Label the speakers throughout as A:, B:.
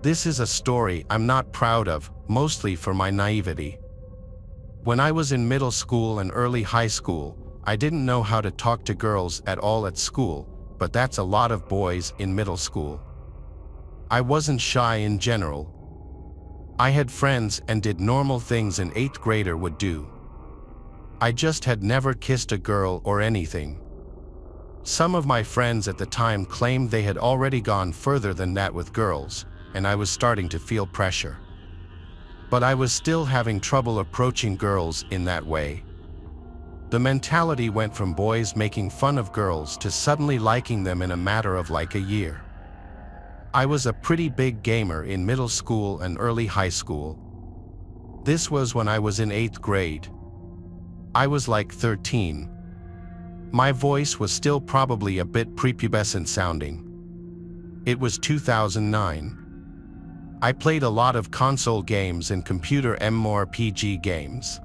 A: This is a story I'm not proud of, mostly for my naivety. When I was in middle school and early high school, I didn't know how to talk to girls at all at school, but that's a lot of boys in middle school. I wasn't shy in general. I had friends and did normal things an 8th grader would do. I just had never kissed a girl or anything. Some of my friends at the time claimed they had already gone further than that with girls, and I was starting to feel pressure. But I was still having trouble approaching girls in that way. The mentality went from boys making fun of girls to suddenly liking them in a matter of like a year. I was a pretty big gamer in middle school and early high school. This was when I was in 8th grade. I was like 13. My voice was still probably a bit prepubescent sounding. It was 2009. I played a lot of console games and computer MMORPG games.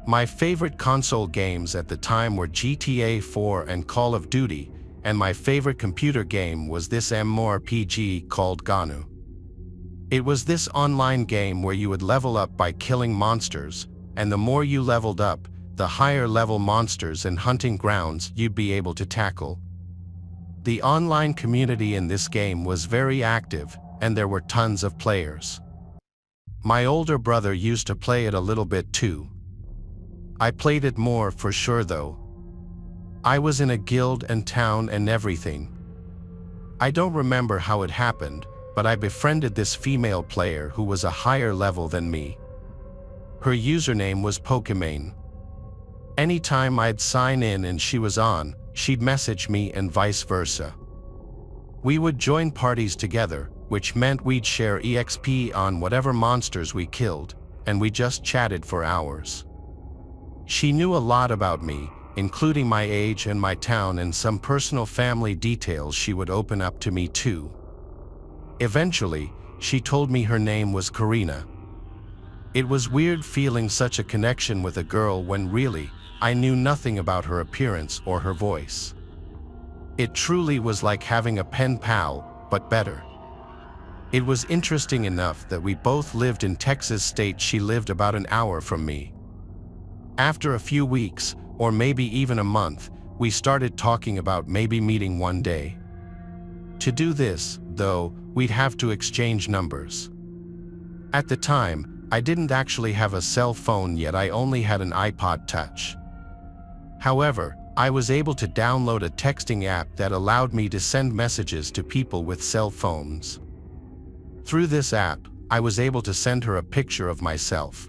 A: My favorite console games at the time were GTA 4 and Call of Duty, and my favorite computer game was this MMORPG called GNU. It was this online game where you would level up by killing monsters, and the more you leveled up, the higher level monsters and hunting grounds you'd be able to tackle. The online community in this game was very active, and there were tons of players. My older brother used to play it a little bit too. I played it more for sure though. I was in a guild and town and everything. I don't remember how it happened, but I befriended this female player who was a higher level than me. Her username was Pokimane. Anytime I'd sign in and she was on, she'd message me and vice versa. We would join parties together, which meant we'd share EXP on whatever monsters we killed, and we just chatted for hours. She knew a lot about me, including my age and my town, and some personal family details she would open up to me too. Eventually, she told me her name was Karina. It was weird feeling such a connection with a girl when really, I knew nothing about her appearance or her voice. It truly was like having a pen pal, but better. It was interesting enough that we both lived in Texas state. She lived about an hour from me. After a few weeks, or maybe even a month, we started talking about maybe meeting one day. To do this, though, we'd have to exchange numbers. At the time, I didn't actually have a cell phone yet. I only had an iPod Touch. However, I was able to download a texting app that allowed me to send messages to people with cell phones. Through this app, I was able to send her a picture of myself.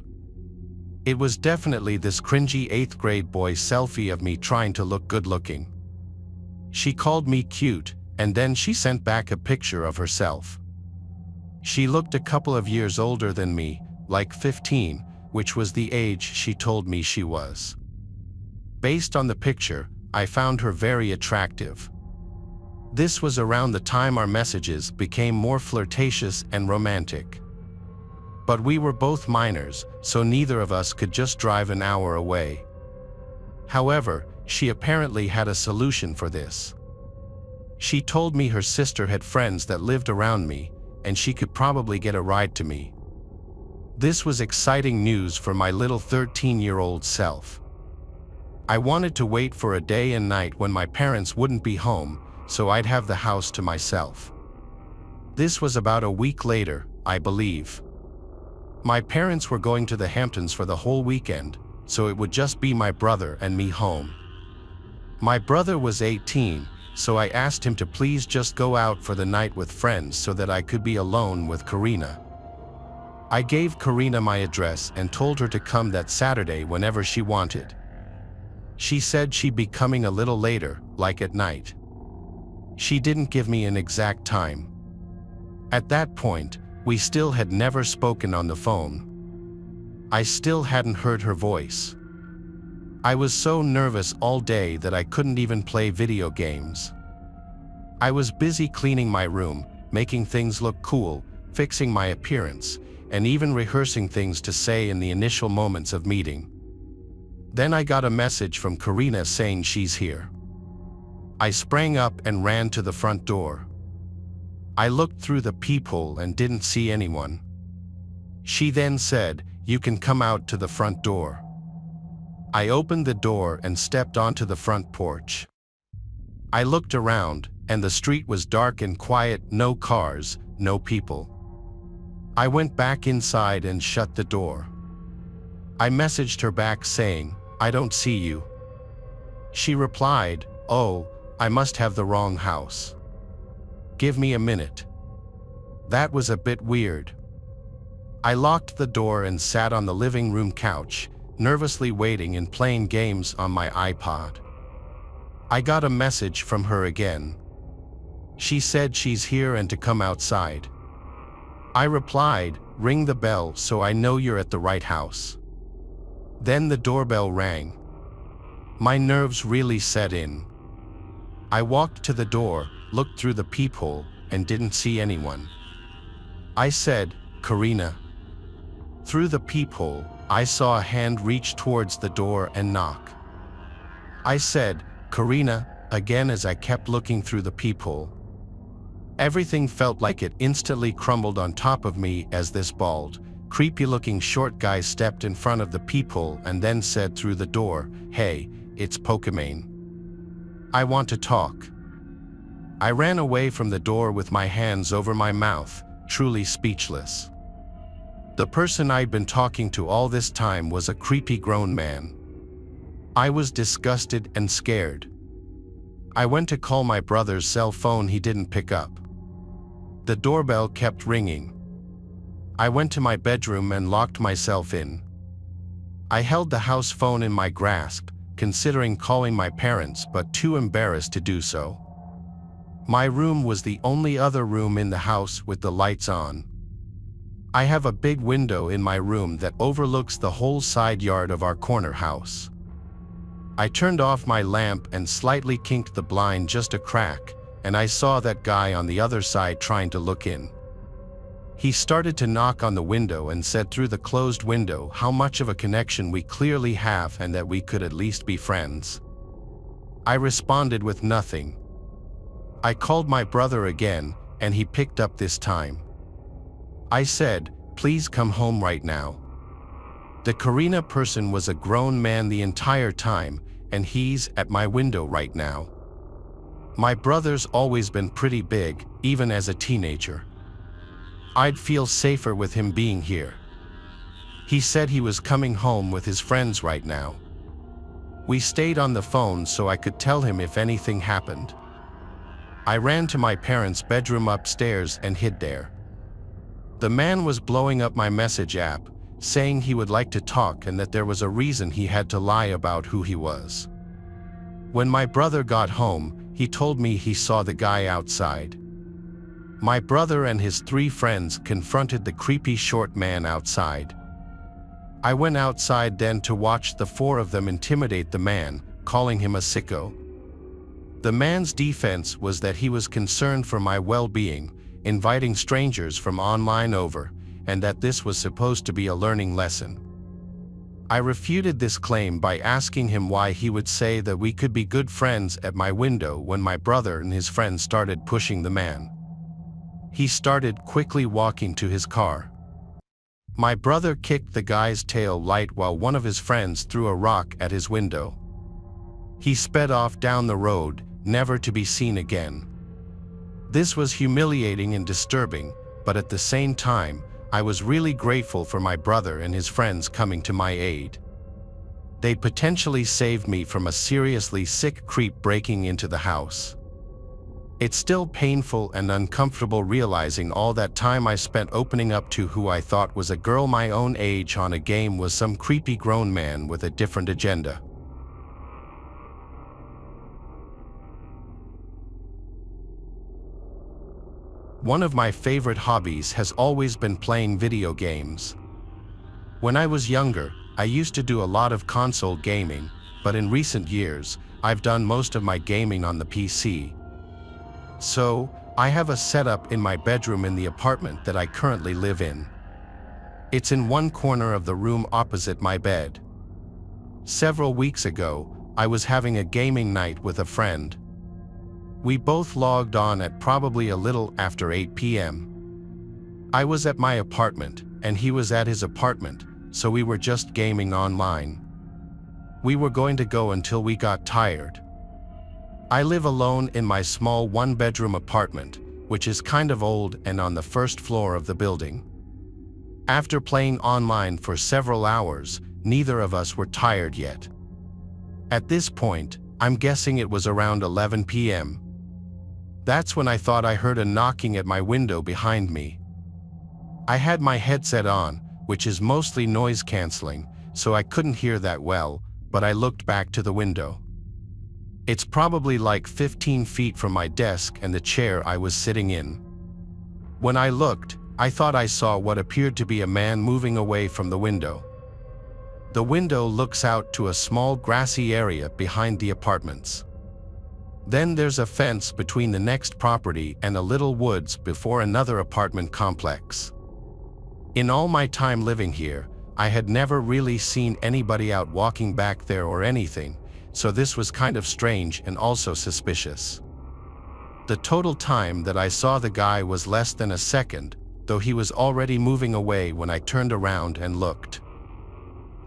A: It was definitely this cringy 8th grade boy selfie of me trying to look good looking. She called me cute, and then she sent back a picture of herself. She looked a couple of years older than me, like 15, which was the age she told me she was. Based on the picture, I found her very attractive. This was around the time our messages became more flirtatious and romantic. But we were both minors, so neither of us could just drive an hour away. However, she apparently had a solution for this. She told me her sister had friends that lived around me, and she could probably get a ride to me. This was exciting news for my little 13-year-old self. I wanted to wait for a day and night when my parents wouldn't be home, so I'd have the house to myself. This was about a week later, I believe. My parents were going to the Hamptons for the whole weekend, so it would just be my brother and me home. My brother was 18, so I asked him to please just go out for the night with friends so that I could be alone with Karina. I gave Karina my address and told her to come that Saturday whenever she wanted. She said she'd be coming a little later, like at night. She didn't give me an exact time. At that point, we still had never spoken on the phone. I still hadn't heard her voice. I was so nervous all day that I couldn't even play video games. I was busy cleaning my room, making things look cool, fixing my appearance, and even rehearsing things to say in the initial moments of meeting. Then I got a message from Karina saying she's here. I sprang up and ran to the front door. I looked through the peephole and didn't see anyone. She then said, "You can come out to the front door." I opened the door and stepped onto the front porch. I looked around, and the street was dark and quiet, no cars, no people. I went back inside and shut the door. I messaged her back saying, "I don't see you." She replied, "Oh, I must have the wrong house. Give me a minute." That was a bit weird. I locked the door and sat on the living room couch, nervously waiting and playing games on my iPod. I got a message from her again. She said she's here and to come outside. I replied, "Ring the bell so I know you're at the right house." Then the doorbell rang. My nerves really set in. I walked to the door, looked through the peephole, and didn't see anyone. I said, "Karina." Through the peephole, I saw a hand reach towards the door and knock. I said, "Karina," again as I kept looking through the peephole. Everything felt like it instantly crumbled on top of me as this bald, creepy-looking short guy stepped in front of the peephole and then said through the door, "Hey, it's Pokemon. I want to talk." I ran away from the door with my hands over my mouth, truly speechless. The person I'd been talking to all this time was a creepy grown man. I was disgusted and scared. I went to call my brother's cell phone, he didn't pick up. The doorbell kept ringing. I went to my bedroom and locked myself in. I held the house phone in my grasp, considering calling my parents but too embarrassed to do so. My room was the only other room in the house with the lights on. I have a big window in my room that overlooks the whole side yard of our corner house. I turned off my lamp and slightly kinked the blind just a crack, and I saw that guy on the other side trying to look in. He started to knock on the window and said through the closed window how much of a connection we clearly have and that we could at least be friends. I responded with nothing. I called my brother again, and he picked up this time. I said, "Please come home right now." The Karina person was a grown man the entire time, and he's at my window right now. My brother's always been pretty big, even as a teenager. I'd feel safer with him being here. He said he was coming home with his friends right now. We stayed on the phone so I could tell him if anything happened. I ran to my parents' bedroom upstairs and hid there. The man was blowing up my message app, saying he would like to talk and that there was a reason he had to lie about who he was. When my brother got home, he told me he saw the guy outside. My brother and his 3 friends confronted the creepy short man outside. I went outside then to watch the 4 of them intimidate the man, calling him a sicko. The man's defense was that he was concerned for my well-being, inviting strangers from online over, and that this was supposed to be a learning lesson. I refuted this claim by asking him why he would say that we could be good friends at my window when my brother and his friends started pushing the man. He started quickly walking to his car. My brother kicked the guy's tail light while one of his friends threw a rock at his window. He sped off down the road, never to be seen again. This was humiliating and disturbing, but at the same time, I was really grateful for my brother and his friends coming to my aid. They potentially saved me from a seriously sick creep breaking into the house. It's still painful and uncomfortable realizing all that time I spent opening up to who I thought was a girl my own age on a game was some creepy grown man with a different agenda. One of my favorite hobbies has always been playing video games. When I was younger, I used to do a lot of console gaming, but in recent years, I've done most of my gaming on the PC. So, I have a setup in my bedroom in the apartment that I currently live in. It's in one corner of the room opposite my bed. Several weeks ago, I was having a gaming night with a friend. We both logged on at probably a little after 8 p.m. I was at my apartment, and he was at his apartment, so we were just gaming online. We were going to go until we got tired. I live alone in my small one-bedroom apartment, which is kind of old and on the first floor of the building. After playing online for several hours, neither of us were tired yet. At this point, I'm guessing it was around 11 p.m. That's when I thought I heard a knocking at my window behind me. I had my headset on, which is mostly noise canceling, so I couldn't hear that well, but I looked back to the window. It's probably like 15 feet from my desk and the chair I was sitting in. When I looked, I thought I saw what appeared to be a man moving away from the window. The window looks out to a small grassy area behind the apartments. Then there's a fence between the next property and a little woods before another apartment complex. In all my time living here, I had never really seen anybody out walking back there or anything, so this was kind of strange and also suspicious. The total time that I saw the guy was less than a second, though he was already moving away when I turned around and looked.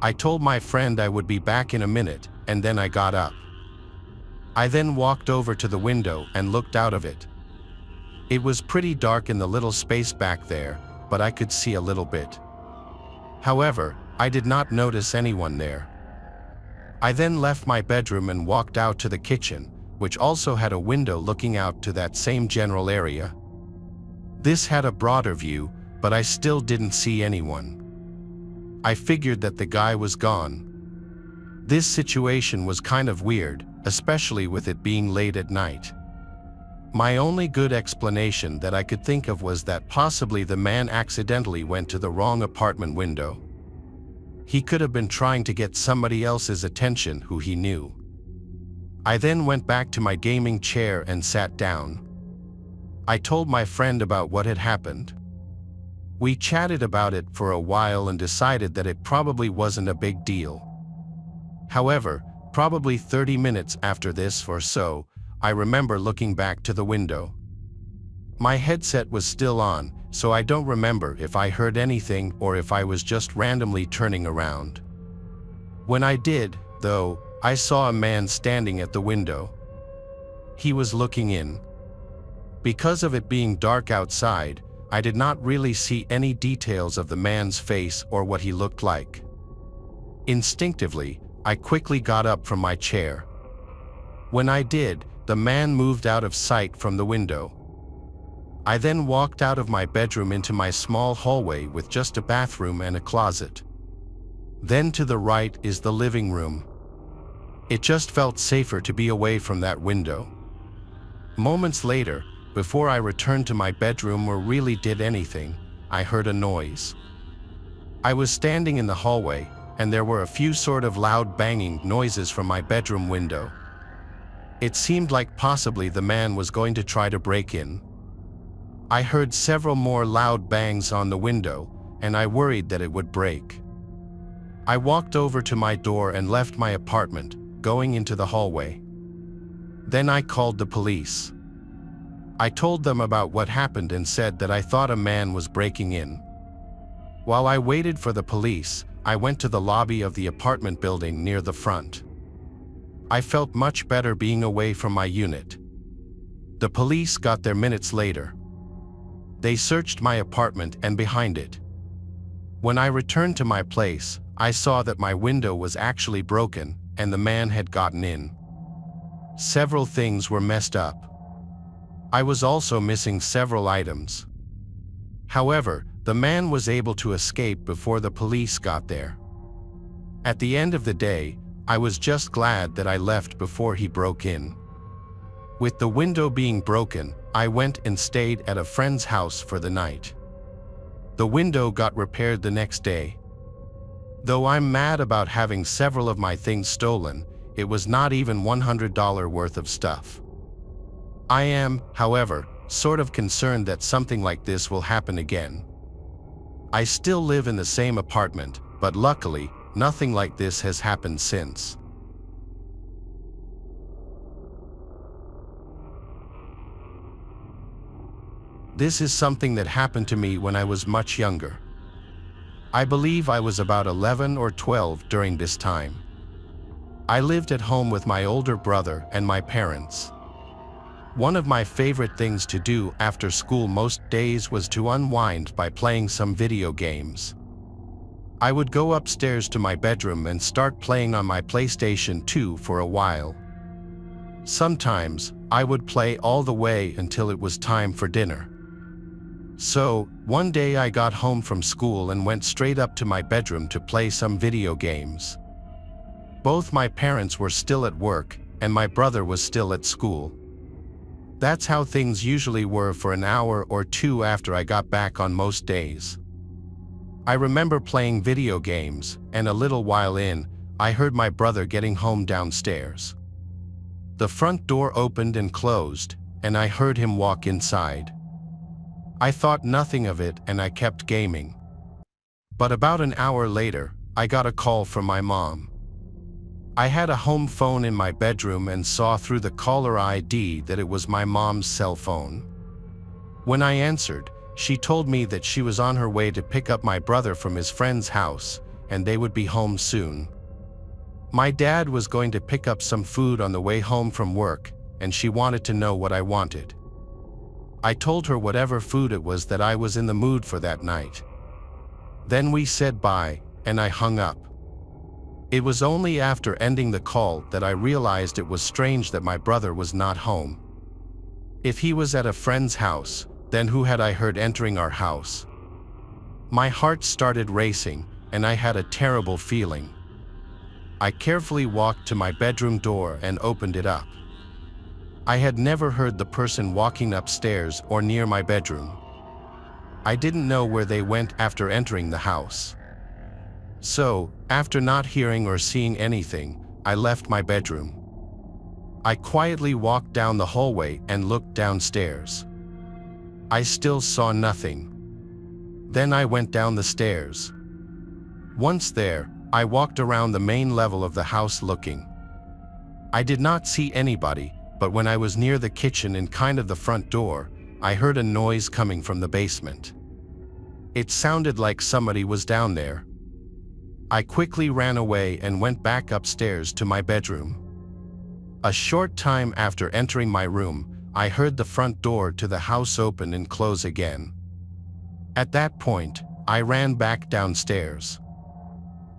A: I told my friend I would be back in a minute, and then I got up. I then walked over to the window and looked out of it. It was pretty dark in the little space back there, but I could see a little bit. However, I did not notice anyone there. I then left my bedroom and walked out to the kitchen, which also had a window looking out to that same general area. This had a broader view, but I still didn't see anyone. I figured that the guy was gone. This situation was kind of weird, especially with it being late at night. My only good explanation that I could think of was that possibly the man accidentally went to the wrong apartment window. He could have been trying to get somebody else's attention who he knew. I then went back to my gaming chair and sat down. I told my friend about what had happened. We chatted about it for a while and decided that it probably wasn't a big deal. However, probably 30 minutes after this or so, I remember looking back to the window. My headset was still on, so I don't remember if I heard anything or if I was just randomly turning around. When I did, though, I saw a man standing at the window. He was looking in. Because of it being dark outside, I did not really see any details of the man's face or what he looked like. Instinctively, I quickly got up from my chair. When I did, the man moved out of sight from the window. I then walked out of my bedroom into my small hallway with just a bathroom and a closet. Then to the right is the living room. It just felt safer to be away from that window. Moments later, before I returned to my bedroom or really did anything, I heard a noise. I was standing in the hallway, and there were a few sort of loud banging noises from my bedroom window. It seemed like possibly the man was going to try to break in. I heard several more loud bangs on the window, and I worried that it would break. I walked over to my door and left my apartment, going into the hallway. Then I called the police. I told them about what happened and said that I thought a man was breaking in. While I waited for the police, I went to the lobby of the apartment building near the front. I felt much better being away from my unit. The police got there minutes later. They searched my apartment and behind it. When I returned to my place, I saw that my window was actually broken and the man had gotten in. Several things were messed up. I was also missing several items. However, the man was able to escape before the police got there. At the end of the day, I was just glad that I left before he broke in. With the window being broken, I went and stayed at a friend's house for the night. The window got repaired the next day. Though I'm mad about having several of my things stolen, it was not even $100 worth of stuff. I am, however, sort of concerned that something like this will happen again. I still live in the same apartment, but luckily, nothing like this has happened since. This is something that happened to me when I was much younger. I believe I was about 11 or 12 during this time. I lived at home with my older brother and my parents. One of my favorite things to do after school most days was to unwind by playing some video games. I would go upstairs to my bedroom and start playing on my PlayStation 2 for a while. Sometimes, I would play all the way until it was time for dinner. So, one day I got home from school and went straight up to my bedroom to play some video games. Both my parents were still at work, and my brother was still at school. That's how things usually were for an hour or two after I got back on most days. I remember playing video games, and a little while in, I heard my brother getting home downstairs. The front door opened and closed, and I heard him walk inside. I thought nothing of it and I kept gaming. But about an hour later, I got a call from my mom. I had a home phone in my bedroom and saw through the caller ID that it was my mom's cell phone. When I answered, she told me that she was on her way to pick up my brother from his friend's house, and they would be home soon. My dad was going to pick up some food on the way home from work, and she wanted to know what I wanted. I told her whatever food it was that I was in the mood for that night. Then we said bye, and I hung up. It was only after ending the call that I realized it was strange that my brother was not home. If he was at a friend's house, then who had I heard entering our house? My heart started racing, and I had a terrible feeling. I carefully walked to my bedroom door and opened it up. I had never heard the person walking upstairs or near my bedroom. I didn't know where they went after entering the house. So, after not hearing or seeing anything, I left my bedroom. I quietly walked down the hallway and looked downstairs. I still saw nothing. Then I went down the stairs. Once there, I walked around the main level of the house looking. I did not see anybody, but when I was near the kitchen and kind of the front door, I heard a noise coming from the basement. It sounded like somebody was down there. I quickly ran away and went back upstairs to my bedroom. A short time after entering my room, I heard the front door to the house open and close again. At that point, I ran back downstairs.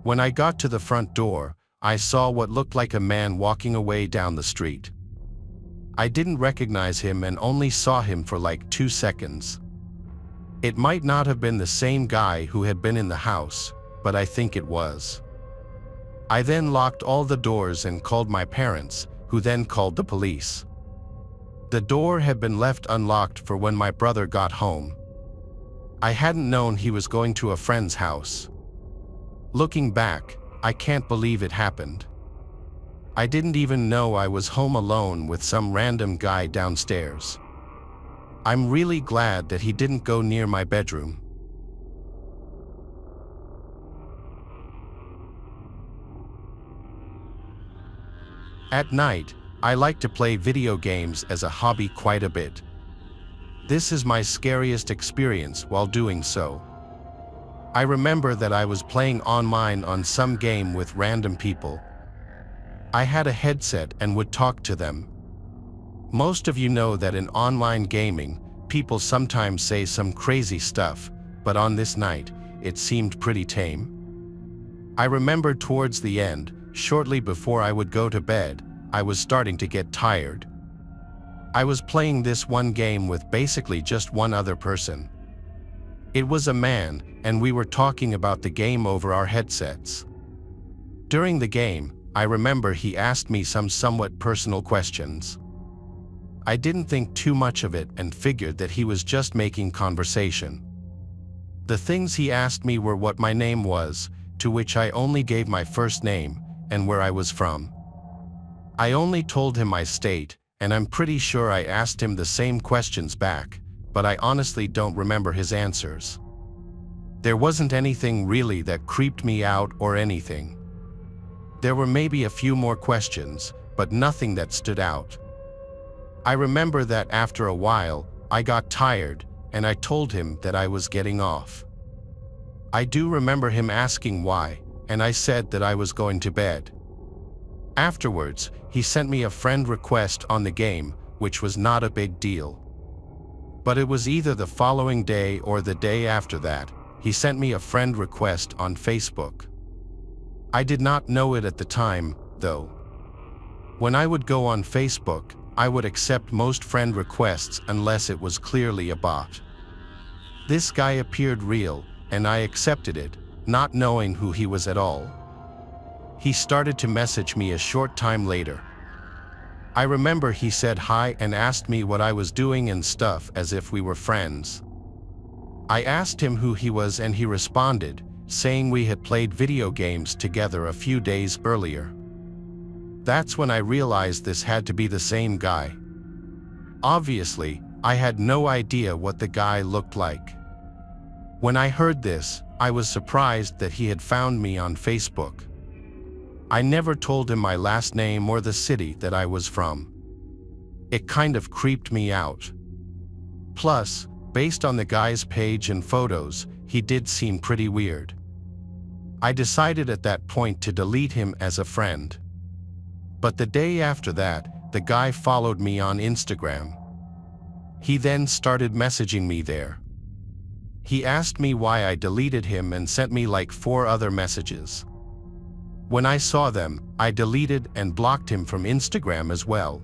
A: When I got to the front door, I saw what looked like a man walking away down the street. I didn't recognize him and only saw him for like 2 seconds. It might not have been the same guy who had been in the house, but I think it was. I then locked all the doors and called my parents, who then called the police. The door had been left unlocked for when my brother got home. I hadn't known he was going to a friend's house. Looking back, I can't believe it happened. I didn't even know I was home alone with some random guy downstairs. I'm really glad that he didn't go near my bedroom. At night, I like to play video games as a hobby quite a bit. This is my scariest experience while doing so. I remember that I was playing online on some game with random people. I had a headset and would talk to them. Most of you know that in online gaming, people sometimes say some crazy stuff, but on this night, it seemed pretty tame. I remember towards the end, shortly before I would go to bed, I was starting to get tired. I was playing this one game with basically just one other person. It was a man, and we were talking about the game over our headsets. During the game, I remember he asked me some somewhat personal questions. I didn't think too much of it and figured that he was just making conversation. The things he asked me were what my name was, to which I only gave my first name, and where I was from. I only told him my state, and I'm pretty sure I asked him the same questions back, but I honestly don't remember his answers. There wasn't anything really that creeped me out or anything. There were maybe a few more questions, but nothing that stood out. I remember that after a while, I got tired, and I told him that I was getting off. I do remember him asking why, and I said that I was going to bed. Afterwards, he sent me a friend request on the game, which was not a big deal. But it was either the following day or the day after that, he sent me a friend request on Facebook. I did not know it at the time, though. When I would go on Facebook, I would accept most friend requests unless it was clearly a bot. This guy appeared real, and I accepted it, not knowing who he was at all. He started to message me a short time later. I remember he said hi and asked me what I was doing and stuff as if we were friends. I asked him who he was and he responded, saying we had played video games together a few days earlier. That's when I realized this had to be the same guy. Obviously, I had no idea what the guy looked like. When I heard this, I was surprised that he had found me on Facebook. I never told him my last name or the city that I was from. It kind of creeped me out. Plus, based on the guy's page and photos, he did seem pretty weird. I decided at that point to delete him as a friend. But the day after that, the guy followed me on Instagram. He then started messaging me there. He asked me why I deleted him and sent me like 4 other messages. When I saw them, I deleted and blocked him from Instagram as well.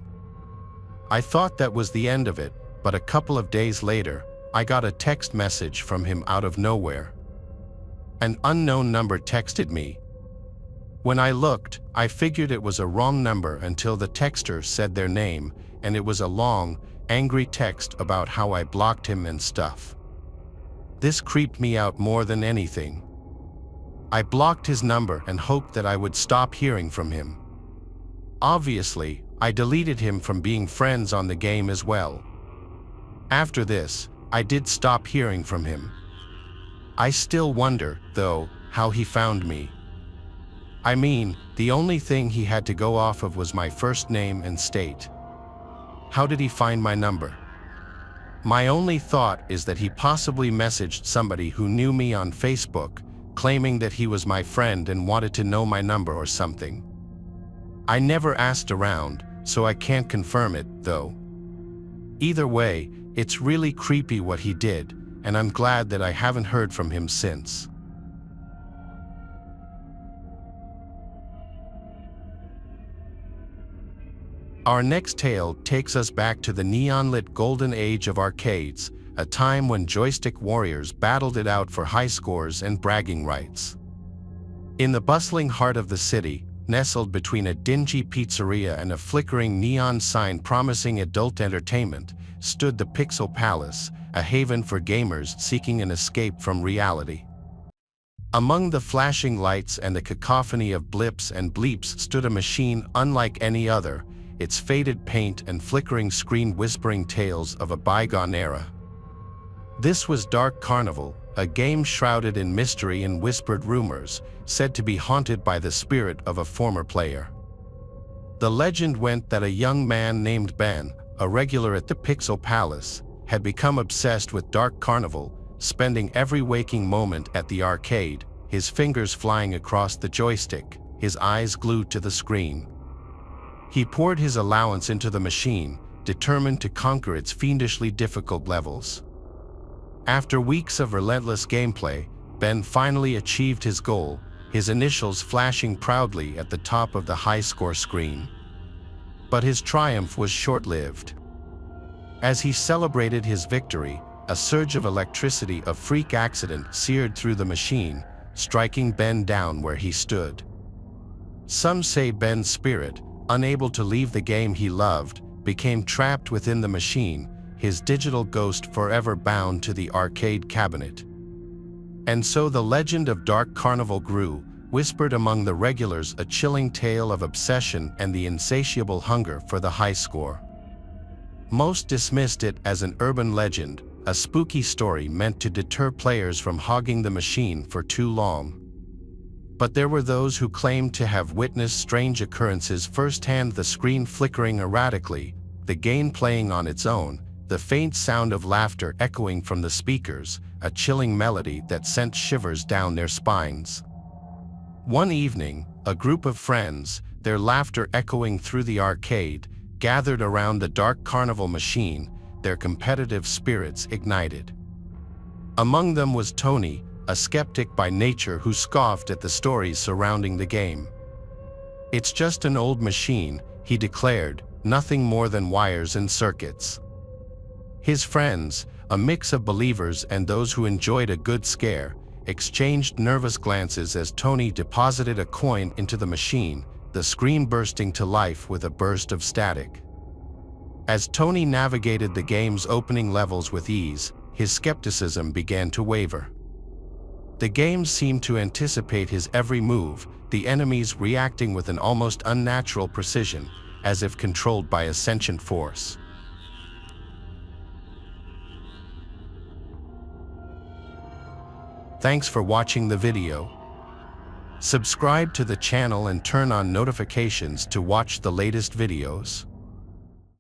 A: I thought that was the end of it, but a couple of days later, I got a text message from him out of nowhere. An unknown number texted me. When I looked, I figured it was a wrong number until the texter said their name, and it was a long, angry text about how I blocked him and stuff. This creeped me out more than anything. I blocked his number and hoped that I would stop hearing from him. Obviously, I deleted him from being friends on the game as well. After this, I did stop hearing from him. I still wonder, though, how he found me. I mean, the only thing he had to go off of was my first name and state. How did he find my number? My only thought is that he possibly messaged somebody who knew me on Facebook, claiming that he was my friend and wanted to know my number or something. I never asked around, so I can't confirm it, though. Either way, it's really creepy what he did, and I'm glad that I haven't heard from him since. Our next tale takes us back to the neon-lit golden age of arcades, a time when joystick warriors battled it out for high scores and bragging rights. In the bustling heart of the city, nestled between a dingy pizzeria and a flickering neon sign promising adult entertainment, stood the Pixel Palace, a haven for gamers seeking an escape from reality. Among the flashing lights and the cacophony of blips and bleeps stood a machine unlike any other, its faded paint and flickering screen whispering tales of a bygone era. This was Dark Carnival, a game shrouded in mystery and whispered rumors, said to be haunted by the spirit of a former player. The legend went that a young man named Ben, a regular at the Pixel Palace, had become obsessed with Dark Carnival, spending every waking moment at the arcade, his fingers flying across the joystick, his eyes glued to the screen. He poured his allowance into the machine, determined to conquer its fiendishly difficult levels. After weeks of relentless gameplay, Ben finally achieved his goal, his initials flashing proudly at the top of the high-score screen. But his triumph was short-lived. As he celebrated his victory, a surge of electricity of freak accident seared through the machine, striking Ben down where he stood. Some say Ben's spirit, unable to leave the game he loved, became trapped within the machine, his digital ghost forever bound to the arcade cabinet. And so the legend of Dark Carnival grew, whispered among the regulars, a chilling tale of obsession and the insatiable hunger for the high score. Most dismissed it as an urban legend, a spooky story meant to deter players from hogging the machine for too long. But there were those who claimed to have witnessed strange occurrences firsthand: the screen flickering erratically, the game playing on its own, the faint sound of laughter echoing from the speakers, a chilling melody that sent shivers down their spines. One evening, a group of friends, their laughter echoing through the arcade, gathered around the dark carnival machine, their competitive spirits ignited. Among them was Tony, a skeptic by nature who scoffed at the stories surrounding the game. "It's just an old machine," he declared, "nothing more than wires and circuits." His friends, a mix of believers and those who enjoyed a good scare, exchanged nervous glances as Tony deposited a coin into the machine, the screen bursting to life with a burst of static. As Tony navigated the game's opening levels with ease, his skepticism began to waver. The game seemed to anticipate his every move, the enemies reacting with an almost unnatural precision, as if controlled by a sentient force. Thanks for watching the video. Subscribe to the channel and turn on notifications to watch the latest videos.